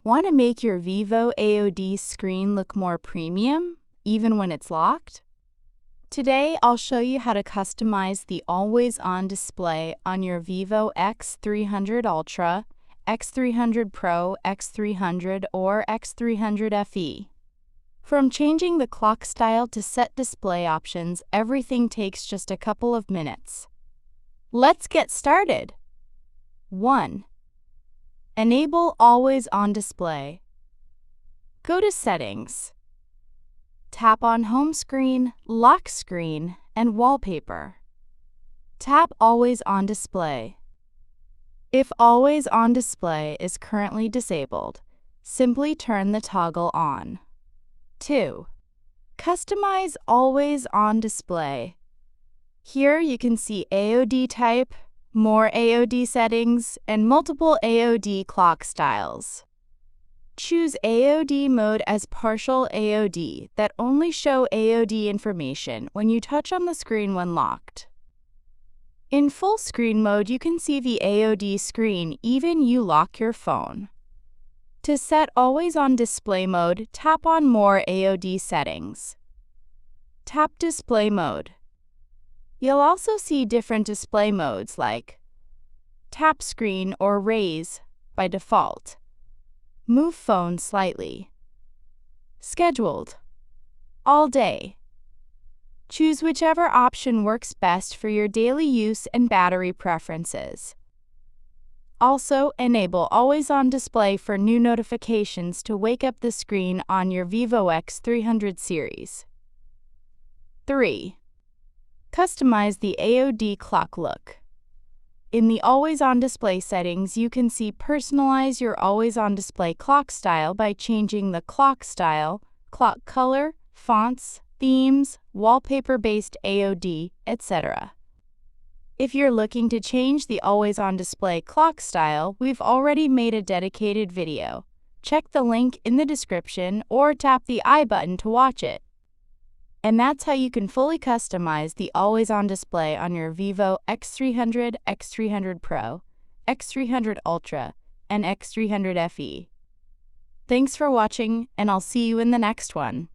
Want to make your Vivo AOD screen look more premium, even when it's locked? Today, I'll show you how to customize the always-on display on your Vivo X300 Ultra, X300 Pro, X300, or X300 FE. From changing the clock style to set display options, everything takes just a couple of minutes. Let's get started. 1. Enable Always-on Display. Go to Settings. Tap on Home Screen, Lock Screen, and Wallpaper. Tap Always on Display. If Always on Display is currently disabled, simply turn the toggle on. 2. Customize Always on Display. Here you can see AOD type, more AOD settings, and multiple AOD clock styles. Choose AOD mode as partial AOD that only show AOD information when you touch on the screen when locked. In full screen mode, you can see the AOD screen even you lock your phone. To set Always on Display mode, tap on More AOD settings. Tap Display mode. You'll also see different display modes like Tap Screen or Raise by default. Move phone slightly. Scheduled. All day. Choose whichever option works best for your daily use and battery preferences. Also, enable Always on Display for new notifications to wake up the screen on your Vivo X300 series. 3. Customize the AOD clock look. In the Always on Display settings, you can see Personalize your Always on Display clock style by changing the clock style, clock color, fonts, themes, wallpaper-based AOD, etc. If you're looking to change the Always on Display clock style, we've already made a dedicated video. Check the link in the description or tap the I button to watch it. And that's how you can fully customize the always-on display on your Vivo X300, X300 Pro, X300 Ultra, and X300 FE. Thanks for watching, and I'll see you in the next one.